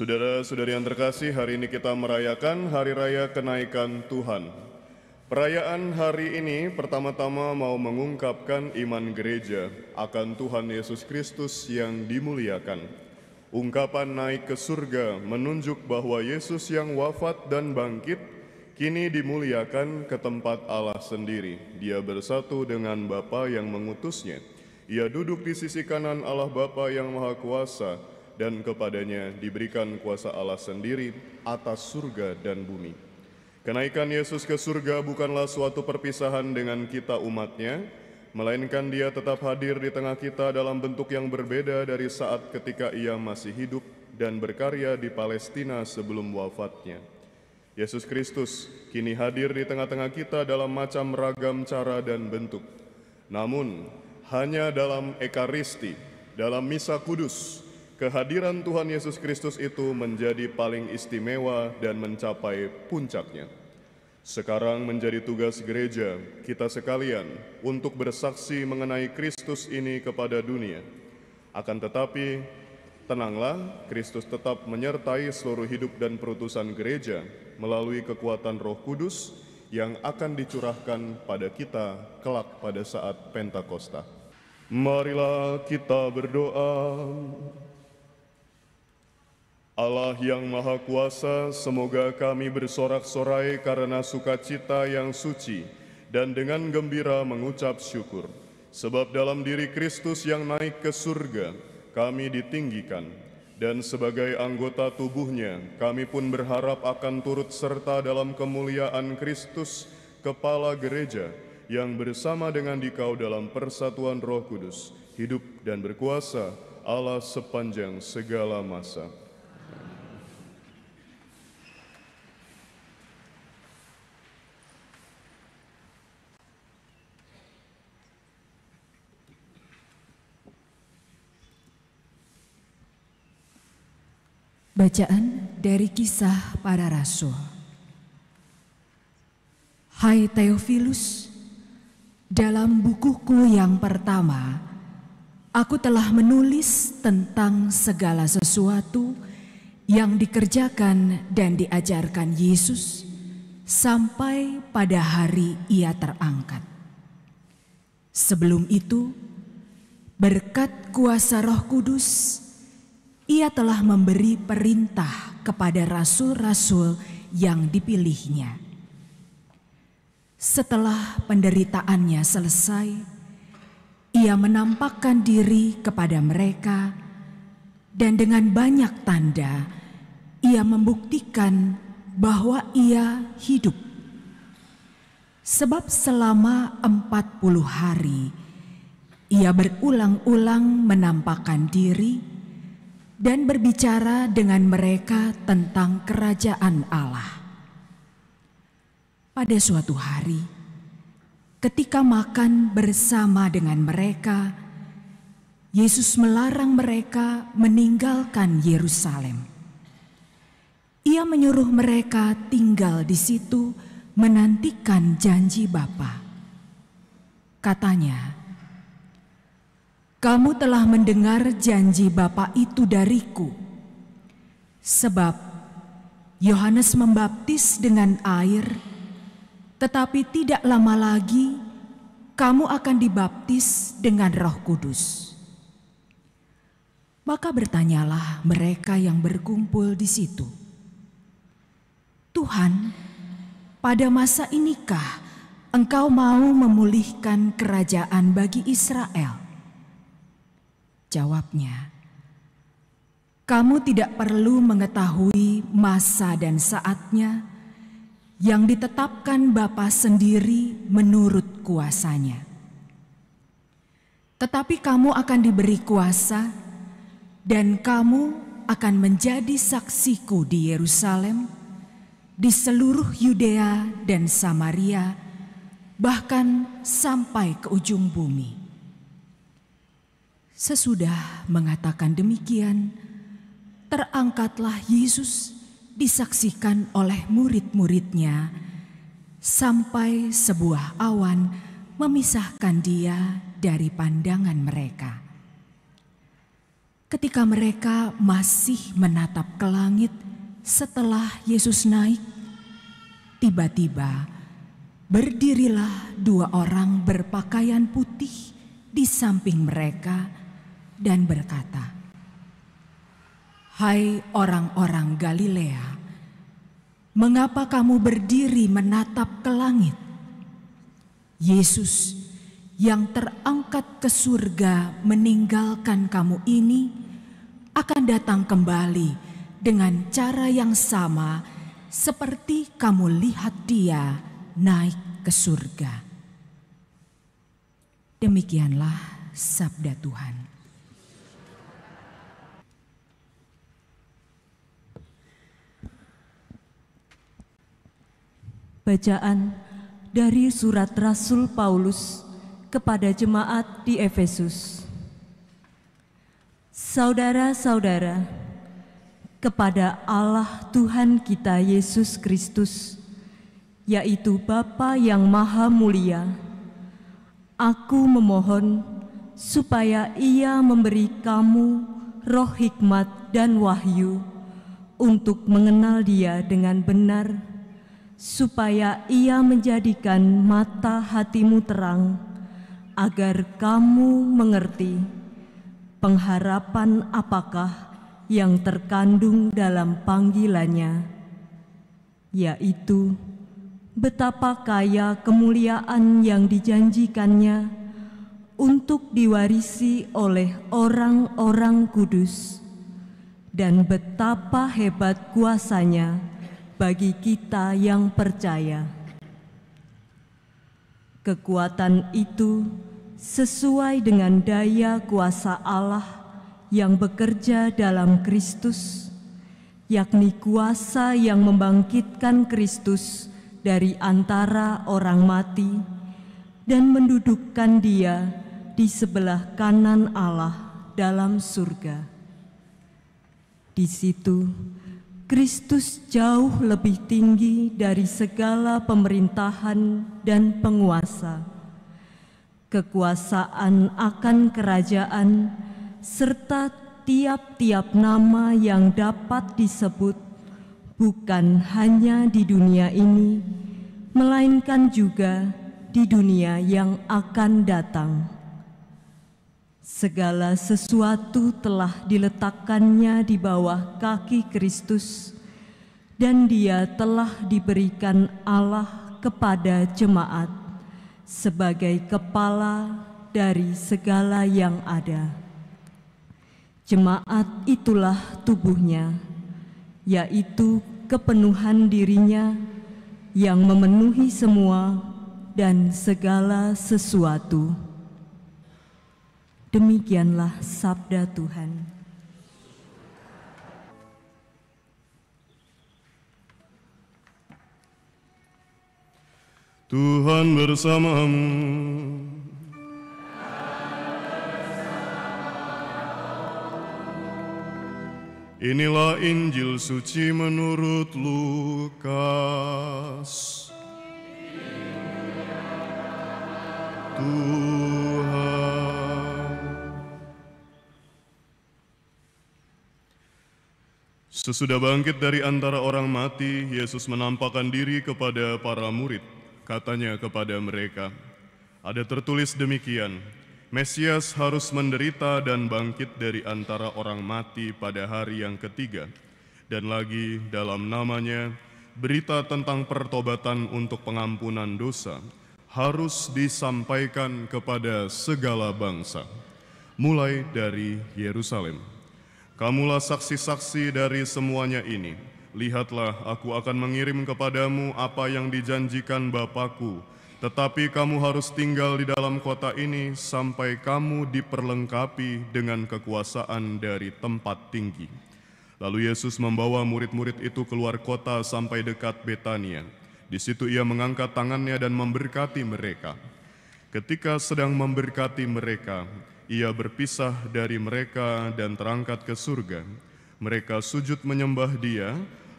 Saudara-saudari yang terkasih, hari ini kita merayakan Hari Raya Kenaikan Tuhan. Perayaan hari ini pertama-tama mau mengungkapkan iman gereja akan Tuhan Yesus Kristus yang dimuliakan. Ungkapan naik ke surga menunjuk bahwa Yesus yang wafat dan bangkit kini dimuliakan ke tempat Allah sendiri. Dia bersatu dengan Bapa yang mengutusnya. Ia duduk di sisi kanan Allah Bapa yang Maha Kuasa, dan kepadanya diberikan kuasa Allah sendiri atas surga dan bumi. Kenaikan Yesus ke surga bukanlah suatu perpisahan dengan kita umatnya, melainkan Dia tetap hadir di tengah kita dalam bentuk yang berbeda dari saat ketika Ia masih hidup dan berkarya di Palestina sebelum wafatnya. Yesus Kristus kini hadir di tengah-tengah kita dalam macam ragam cara dan bentuk. Namun, hanya dalam Ekaristi, dalam Misa Kudus, kehadiran Tuhan Yesus Kristus itu menjadi paling istimewa dan mencapai puncaknya. Sekarang menjadi tugas gereja kita sekalian untuk bersaksi mengenai Kristus ini kepada dunia. Akan tetapi, tenanglah, Kristus tetap menyertai seluruh hidup dan perutusan gereja melalui kekuatan Roh Kudus yang akan dicurahkan pada kita kelak pada saat Pentakosta. Marilah kita berdoa. Allah yang Maha Kuasa, semoga kami bersorak-sorai karena sukacita yang suci dan dengan gembira mengucap syukur. Sebab dalam diri Kristus yang naik ke surga, kami ditinggikan. Dan sebagai anggota tubuhnya, kami pun berharap akan turut serta dalam kemuliaan Kristus, Kepala Gereja, yang bersama dengan Dikau dalam persatuan Roh Kudus, hidup dan berkuasa Allah sepanjang segala masa. Bacaan dari Kisah Para Rasul. Hai Theophilus, dalam bukuku yang pertama, aku telah menulis tentang segala sesuatu yang dikerjakan dan diajarkan Yesus sampai pada hari Ia terangkat. Sebelum itu, berkat kuasa Roh Kudus, Ia telah memberi perintah kepada rasul-rasul yang dipilihnya. Setelah penderitaannya selesai, Ia menampakkan diri kepada mereka, dan dengan banyak tanda, Ia membuktikan bahwa Ia hidup. Sebab selama 40 hari, Ia berulang-ulang menampakkan diri dan berbicara dengan mereka tentang kerajaan Allah. Pada suatu hari, ketika makan bersama dengan mereka, Yesus melarang mereka meninggalkan Yerusalem. Ia menyuruh mereka tinggal di situ menantikan janji Bapa. Katanya, "Kamu telah mendengar janji Bapa itu dariku, sebab Yohanes membaptis dengan air, tetapi tidak lama lagi kamu akan dibaptis dengan Roh Kudus." Maka bertanyalah mereka yang berkumpul di situ, "Tuhan, pada masa inikah Engkau mau memulihkan kerajaan bagi Israel?" Jawabnya, "Kamu tidak perlu mengetahui masa dan saatnya yang ditetapkan Bapa sendiri menurut kuasanya. Tetapi kamu akan diberi kuasa, dan kamu akan menjadi saksiku di Yerusalem, di seluruh Yudea dan Samaria, bahkan sampai ke ujung bumi." Sesudah mengatakan demikian, terangkatlah Yesus disaksikan oleh murid-muridnya sampai sebuah awan memisahkan Dia dari pandangan mereka. Ketika mereka masih menatap ke langit setelah Yesus naik, tiba-tiba berdirilah 2 orang berpakaian putih di samping mereka dan berkata, "Hai orang-orang Galilea, mengapa kamu berdiri menatap ke langit? Yesus yang terangkat ke surga meninggalkan kamu ini akan datang kembali dengan cara yang sama seperti kamu lihat dia naik ke surga." Demikianlah sabda Tuhan. Bacaan dari surat Rasul Paulus kepada jemaat di Efesus. Saudara-saudara, kepada Allah Tuhan kita Yesus Kristus, yaitu Bapa yang Maha Mulia, aku memohon supaya Ia memberi kamu roh hikmat dan wahyu untuk mengenal Dia dengan benar, supaya Ia menjadikan mata hatimu terang, agar kamu mengerti pengharapan apakah yang terkandung dalam panggilannya, yaitu betapa kaya kemuliaan yang dijanjikannya untuk diwarisi oleh orang-orang kudus, dan betapa hebat kuasanya bagi kita yang percaya. Kekuatan itu sesuai dengan daya kuasa Allah yang bekerja dalam Kristus, yakni kuasa yang membangkitkan Kristus dari antara orang mati dan mendudukkan Dia di sebelah kanan Allah dalam surga. Di situ Kristus jauh lebih tinggi dari segala pemerintahan dan penguasa, kekuasaan akan kerajaan, serta tiap-tiap nama yang dapat disebut, bukan hanya di dunia ini, melainkan juga di dunia yang akan datang. Segala sesuatu telah diletakkannya di bawah kaki Kristus, dan Dia telah diberikan Allah kepada jemaat sebagai kepala dari segala yang ada. Jemaat itulah tubuhnya, yaitu kepenuhan dirinya yang memenuhi semua dan segala sesuatu. Demikianlah sabda Tuhan. Tuhan bersamamu. Inilah Injil suci menurut Lukas. Tuhan. Sesudah bangkit dari antara orang mati, Yesus menampakkan diri kepada para murid. Katanya kepada mereka, ada tertulis demikian, Mesias harus menderita dan bangkit dari antara orang mati pada hari yang ketiga. Dan lagi dalam namanya, berita tentang pertobatan untuk pengampunan dosa harus disampaikan kepada segala bangsa, mulai dari Yerusalem. Kamulah saksi-saksi dari semuanya ini. Lihatlah, aku akan mengirim kepadamu apa yang dijanjikan Bapa-Ku, tetapi kamu harus tinggal di dalam kota ini sampai kamu diperlengkapi dengan kekuasaan dari tempat tinggi. Lalu Yesus membawa murid-murid itu keluar kota sampai dekat Betania. Di situ Ia mengangkat tangannya dan memberkati mereka. Ketika sedang memberkati mereka, Ia berpisah dari mereka dan terangkat ke surga. Mereka sujud menyembah Dia,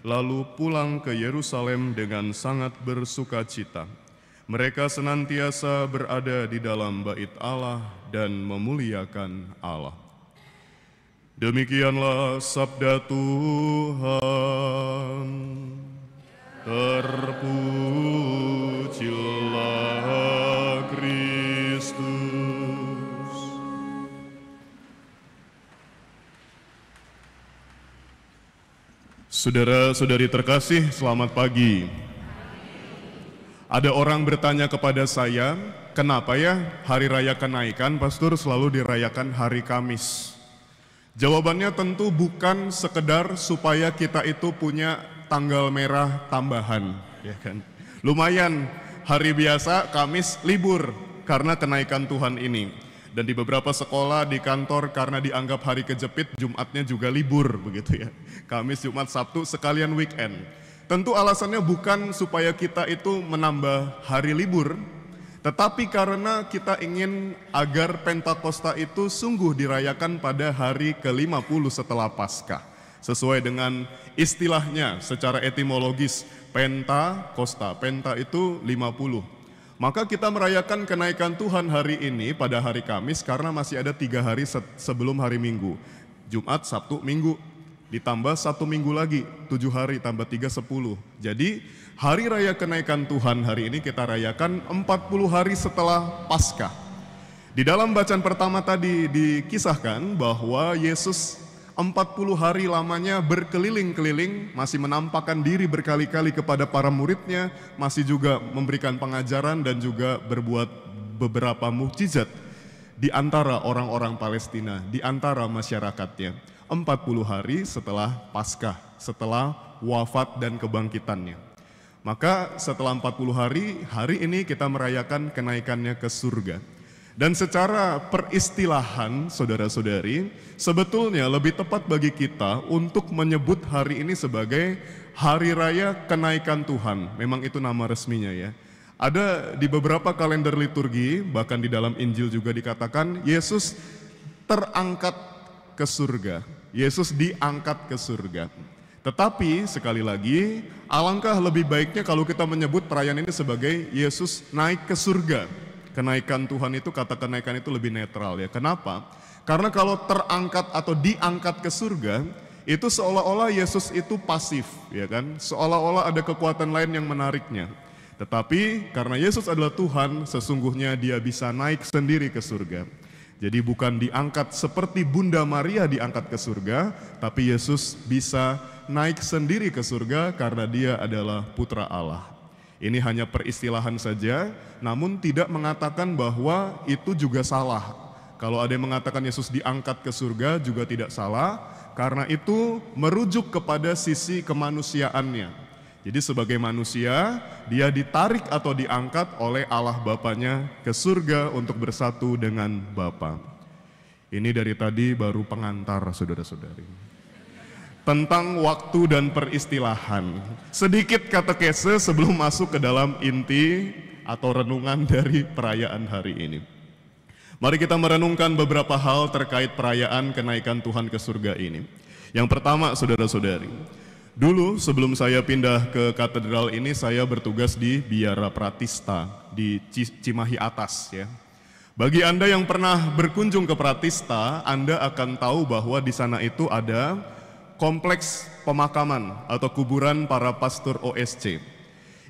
lalu pulang ke Yerusalem dengan sangat bersukacita. Mereka senantiasa berada di dalam bait Allah dan memuliakan Allah. Demikianlah sabda Tuhan. Terpujilah Kristus. Saudara-saudari terkasih, selamat pagi. Ada orang bertanya kepada saya, kenapa ya hari raya kenaikan, Pastor, selalu dirayakan hari Kamis? Jawabannya tentu bukan sekedar supaya kita itu punya tanggal merah tambahan, ya kan? Lumayan, hari biasa Kamis libur karena kenaikan Tuhan ini. Dan di beberapa sekolah, di kantor, karena dianggap hari kejepit, Jumatnya juga libur, begitu ya. Kamis, Jumat, Sabtu, sekalian weekend. Tentu alasannya bukan supaya kita itu menambah hari libur, tetapi karena kita ingin agar Pentakosta itu sungguh dirayakan pada hari ke-50 setelah Paskah. Sesuai dengan istilahnya secara etimologis, Pentakosta. Penta itu 50. Maka kita merayakan kenaikan Tuhan hari ini pada hari Kamis karena masih ada 3 hari sebelum hari Minggu. Jumat, Sabtu, Minggu. Ditambah 1 minggu lagi, 7 hari tambah 3, 10. Jadi hari raya kenaikan Tuhan hari ini kita rayakan 40 hari setelah Paskah. Di dalam bacaan pertama tadi dikisahkan bahwa Yesus 40 hari lamanya berkeliling-keliling, masih menampakkan diri berkali-kali kepada para muridnya, masih juga memberikan pengajaran dan juga berbuat beberapa mukjizat di antara orang-orang Palestina, di antara masyarakatnya. 40 hari setelah Paskah, setelah wafat dan kebangkitannya. Maka setelah 40 hari ini kita merayakan kenaikannya ke surga. Dan secara peristilahan, saudara-saudari, sebetulnya lebih tepat bagi kita untuk menyebut hari ini sebagai Hari Raya Kenaikan Tuhan. Memang itu nama resminya ya. Ada di beberapa kalender liturgi, bahkan di dalam Injil juga dikatakan, Yesus terangkat ke surga. Yesus diangkat ke surga. Tetapi sekali lagi, alangkah lebih baiknya kalau kita menyebut perayaan ini sebagai Yesus naik ke surga. Kenaikan Tuhan itu, kata kenaikan itu lebih netral ya. Kenapa? Karena kalau terangkat atau diangkat ke surga, itu seolah-olah Yesus itu pasif, ya kan? Seolah-olah ada kekuatan lain yang menariknya. Tetapi karena Yesus adalah Tuhan, sesungguhnya dia bisa naik sendiri ke surga. Jadi bukan diangkat seperti Bunda Maria diangkat ke surga, tapi Yesus bisa naik sendiri ke surga karena dia adalah Putra Allah. Ini hanya peristilahan saja, namun tidak mengatakan bahwa itu juga salah. Kalau ada yang mengatakan Yesus diangkat ke surga juga tidak salah, karena itu merujuk kepada sisi kemanusiaannya. Jadi sebagai manusia, dia ditarik atau diangkat oleh Allah Bapanya ke surga untuk bersatu dengan Bapa. Ini dari tadi baru pengantar, saudara-saudari. Tentang waktu dan peristilahan. Sedikit katekese sebelum masuk ke dalam inti atau renungan dari perayaan hari ini. Mari kita merenungkan beberapa hal terkait perayaan kenaikan Tuhan ke surga ini. Yang pertama, saudara-saudari, dulu sebelum saya pindah ke katedral ini, saya bertugas di Biara Pratista di Cimahi Atas ya. Bagi Anda yang pernah berkunjung ke Pratista, Anda akan tahu bahwa di sana itu ada kompleks pemakaman atau kuburan para pastor OSC.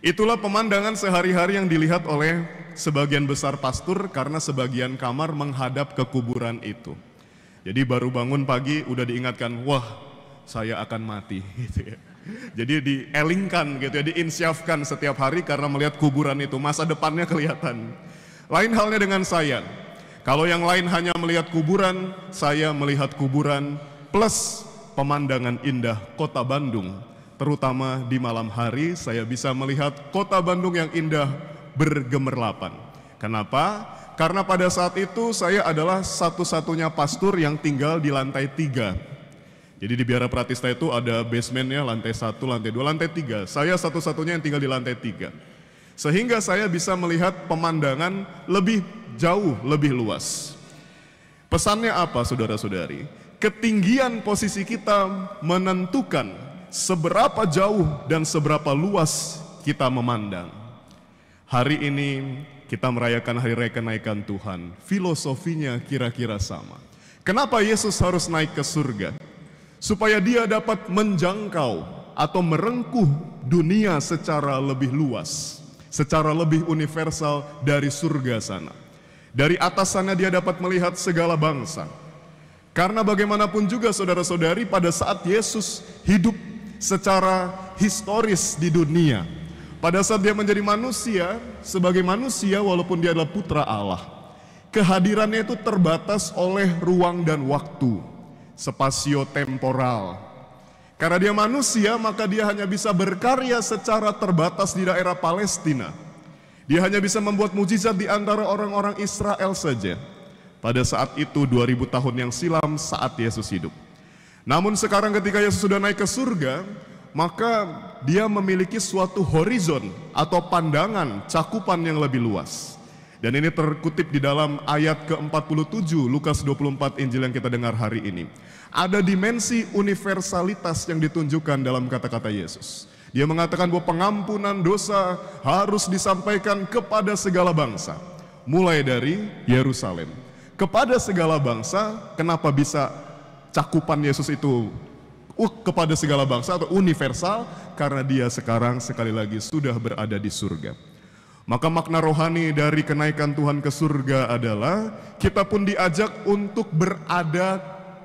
Itulah pemandangan sehari-hari yang dilihat oleh sebagian besar pastor karena sebagian kamar menghadap ke kuburan itu. Jadi baru bangun pagi udah diingatkan, wah saya akan mati gitu ya. Jadi dielingkan gitu ya, diinsyafkan setiap hari karena melihat kuburan itu, masa depannya kelihatan. Lain halnya dengan saya. Kalau yang lain hanya melihat kuburan, saya melihat kuburan plus pemandangan indah kota Bandung, terutama di malam hari saya bisa melihat kota Bandung yang indah bergemerlapan. Kenapa? Karena pada saat itu saya adalah satu-satunya pastor yang tinggal di lantai 3. Jadi di Biara Pratista itu ada basementnya, lantai 1, lantai 2, lantai 3. Saya satu-satunya yang tinggal di lantai 3. Sehingga saya bisa melihat pemandangan lebih jauh, lebih luas. Pesannya apa, saudara-saudari? Ketinggian posisi kita menentukan seberapa jauh dan seberapa luas kita memandang. Hari ini kita merayakan Hari Raya Kenaikan Tuhan. Filosofinya kira-kira sama. Kenapa Yesus harus naik ke surga? Supaya dia dapat menjangkau atau merengkuh dunia secara lebih luas, secara lebih universal dari surga sana. Dari atas sana dia dapat melihat segala bangsa. Karena bagaimanapun juga saudara-saudari, pada saat Yesus hidup secara historis di dunia, pada saat dia menjadi manusia, sebagai manusia walaupun dia adalah putra Allah, kehadirannya itu terbatas oleh ruang dan waktu, spasio-temporal. Karena dia manusia, maka dia hanya bisa berkarya secara terbatas di daerah Palestina. Dia hanya bisa membuat mujizat di antara orang-orang Israel saja. Pada saat itu 2000 tahun yang silam saat Yesus hidup. Namun sekarang ketika Yesus sudah naik ke surga, maka dia memiliki suatu horizon atau pandangan cakupan yang lebih luas. Dan ini terkutip di dalam ayat ke-47 Lukas 24 Injil yang kita dengar hari ini. Ada dimensi universalitas yang ditunjukkan dalam kata-kata Yesus. Dia mengatakan bahwa pengampunan dosa harus disampaikan kepada segala bangsa, mulai dari Yerusalem. Kepada segala bangsa, kenapa bisa cakupan Yesus itu kepada segala bangsa atau universal? Karena dia sekarang sekali lagi sudah berada di surga. Maka makna rohani dari kenaikan Tuhan ke surga adalah kita pun diajak untuk berada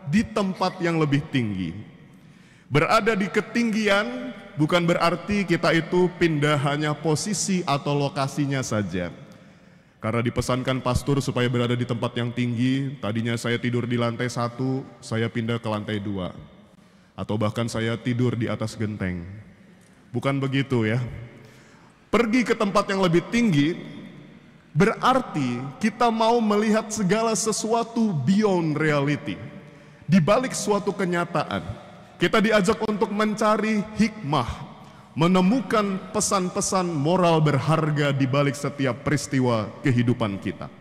di tempat yang lebih tinggi. Berada di ketinggian bukan berarti kita itu pindah hanya posisi atau lokasinya saja. Karena dipesankan pastor supaya berada di tempat yang tinggi, tadinya saya tidur di lantai 1, saya pindah ke lantai 2. Atau bahkan saya tidur di atas genteng. Bukan begitu ya. Pergi ke tempat yang lebih tinggi, berarti kita mau melihat segala sesuatu beyond reality. Di balik suatu kenyataan, kita diajak untuk mencari hikmah, menemukan pesan-pesan moral berharga di balik setiap peristiwa kehidupan kita.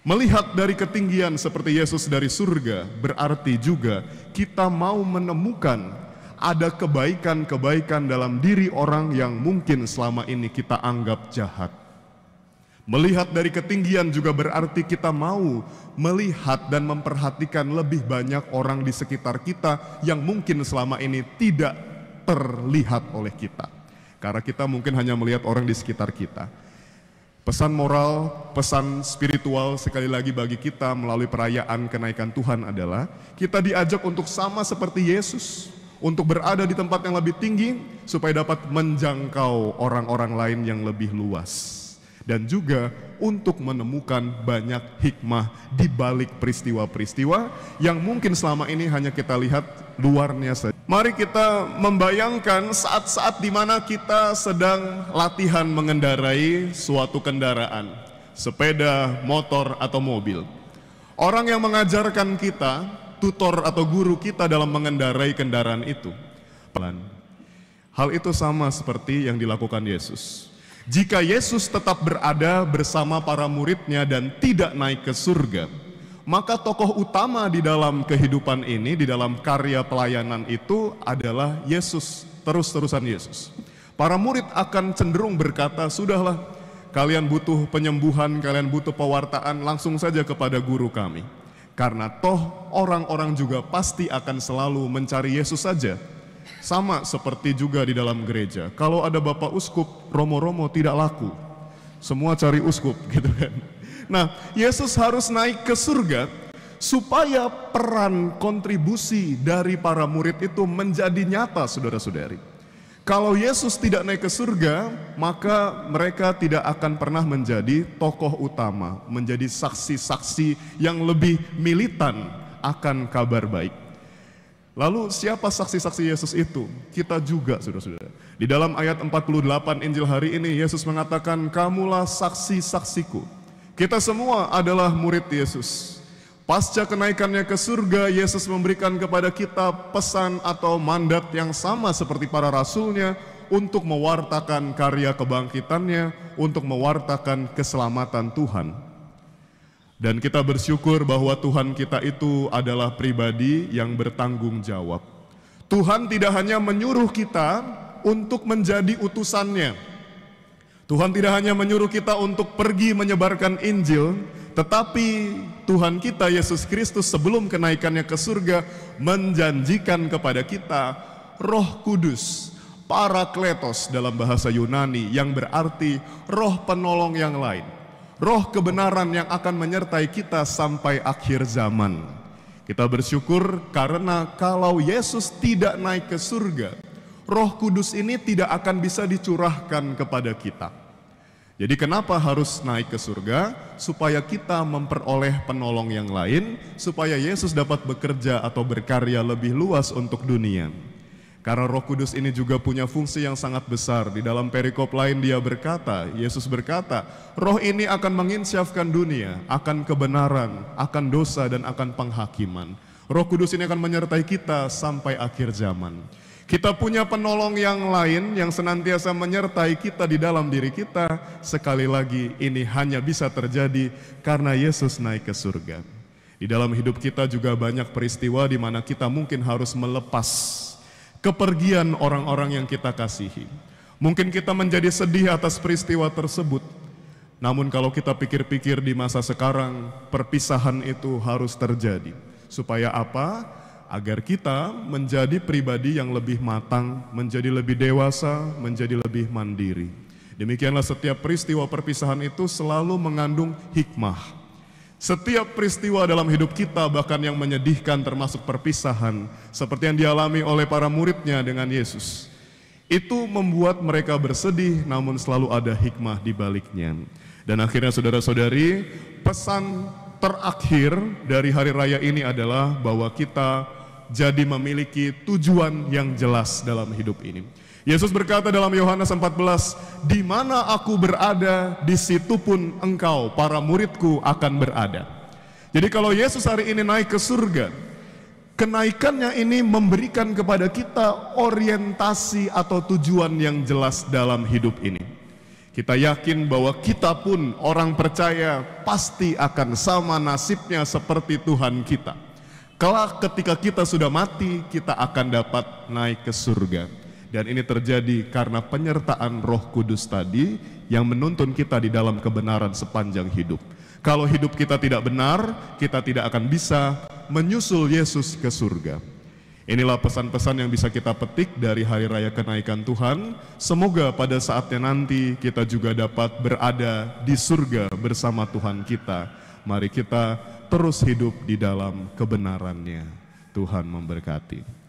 Melihat dari ketinggian seperti Yesus dari surga, berarti juga kita mau menemukan ada kebaikan-kebaikan dalam diri orang yang mungkin selama ini kita anggap jahat. Melihat dari ketinggian juga berarti kita mau melihat dan memperhatikan lebih banyak orang di sekitar kita yang mungkin selama ini tidak terlihat oleh kita. Karena kita mungkin hanya melihat orang di sekitar kita. Pesan moral, pesan spiritual sekali lagi bagi kita melalui perayaan kenaikan Tuhan adalah kita diajak untuk sama seperti Yesus, untuk berada di tempat yang lebih tinggi supaya dapat menjangkau orang-orang lain yang lebih luas. Dan juga untuk menemukan banyak hikmah di balik peristiwa-peristiwa yang mungkin selama ini hanya kita lihat luarnya saja. Mari kita membayangkan saat-saat di mana kita sedang latihan mengendarai suatu kendaraan, sepeda, motor, atau mobil. Orang yang mengajarkan kita, tutor atau guru kita dalam mengendarai kendaraan itu. Hal itu sama seperti yang dilakukan Yesus. Jika Yesus tetap berada bersama para muridnya dan tidak naik ke surga, maka tokoh utama di dalam kehidupan ini, di dalam karya pelayanan itu adalah Yesus, terus-terusan Yesus. Para murid akan cenderung berkata, sudahlah, kalian butuh penyembuhan, kalian butuh pewartaan, langsung saja kepada guru kami. Karena toh orang-orang juga pasti akan selalu mencari Yesus saja. Sama seperti juga di dalam gereja. Kalau ada bapak uskup, romo-romo tidak laku. Semua cari uskup gitu kan. Nah, Yesus harus naik ke surga supaya peran kontribusi dari para murid itu menjadi nyata, saudara-saudari. Kalau Yesus tidak naik ke surga, maka mereka tidak akan pernah menjadi tokoh utama, menjadi saksi-saksi yang lebih militan akan kabar baik. Lalu siapa saksi-saksi Yesus itu? Kita juga, saudara-saudara. Di dalam ayat 48 Injil hari ini, Yesus mengatakan, kamulah saksi-saksiku. Kita semua adalah murid Yesus. Pasca kenaikannya ke surga, Yesus memberikan kepada kita pesan atau mandat yang sama seperti para rasulnya untuk mewartakan karya kebangkitannya, untuk mewartakan keselamatan Tuhan. Dan kita bersyukur bahwa Tuhan kita itu adalah pribadi yang bertanggung jawab. Tuhan tidak hanya menyuruh kita untuk menjadi utusannya. Tuhan tidak hanya menyuruh kita untuk pergi menyebarkan Injil, Tetapi Tuhan kita Yesus Kristus sebelum kenaikannya ke surga menjanjikan kepada kita Roh Kudus, Parakletos dalam bahasa Yunani, yang berarti roh penolong yang lain, roh kebenaran yang akan menyertai kita sampai akhir zaman. Kita bersyukur karena kalau Yesus tidak naik ke surga, Roh Kudus ini tidak akan bisa dicurahkan kepada kita. Jadi kenapa harus naik ke surga? Supaya kita memperoleh penolong yang lain, supaya Yesus dapat bekerja atau berkarya lebih luas untuk dunia. Karena Roh Kudus ini juga punya fungsi yang sangat besar. Di dalam perikop lain dia berkata, Yesus berkata, Roh ini akan menginsyafkan dunia, akan kebenaran, akan dosa, dan akan penghakiman. Roh Kudus ini akan menyertai kita sampai akhir zaman. Kita punya penolong yang lain yang senantiasa menyertai kita di dalam diri kita. Sekali lagi, ini hanya bisa terjadi karena Yesus naik ke surga. Di dalam hidup kita juga banyak peristiwa di mana kita mungkin harus melepas kepergian orang-orang yang kita kasihi. Mungkin kita menjadi sedih atas peristiwa tersebut. Namun kalau kita pikir-pikir di masa sekarang, perpisahan itu harus terjadi. Supaya apa? Agar kita menjadi pribadi yang lebih matang, menjadi lebih dewasa, menjadi lebih mandiri. Demikianlah setiap peristiwa perpisahan itu selalu mengandung hikmah. Setiap peristiwa dalam hidup kita, bahkan yang menyedihkan termasuk perpisahan, seperti yang dialami oleh para muridnya dengan Yesus, itu membuat mereka bersedih, namun selalu ada hikmah di baliknya. Dan akhirnya saudara-saudari, pesan terakhir dari hari raya ini adalah bahwa kita jadi memiliki tujuan yang jelas dalam hidup ini. Yesus berkata dalam Yohanes 14, "Di mana aku berada, di situ pun engkau, para muridku, akan berada." Jadi kalau Yesus hari ini naik ke surga, kenaikannya ini memberikan kepada kita orientasi atau tujuan yang jelas dalam hidup ini. Kita yakin bahwa kita pun orang percaya pasti akan sama nasibnya seperti Tuhan kita. Kelak ketika kita sudah mati, kita akan dapat naik ke surga. Dan ini terjadi karena penyertaan Roh Kudus tadi yang menuntun kita di dalam kebenaran sepanjang hidup. Kalau hidup kita tidak benar, kita tidak akan bisa menyusul Yesus ke surga. Inilah pesan-pesan yang bisa kita petik dari hari raya kenaikan Tuhan. Semoga pada saatnya nanti kita juga dapat berada di surga bersama Tuhan kita. Mari kita terus hidup di dalam kebenarannya. Tuhan memberkati.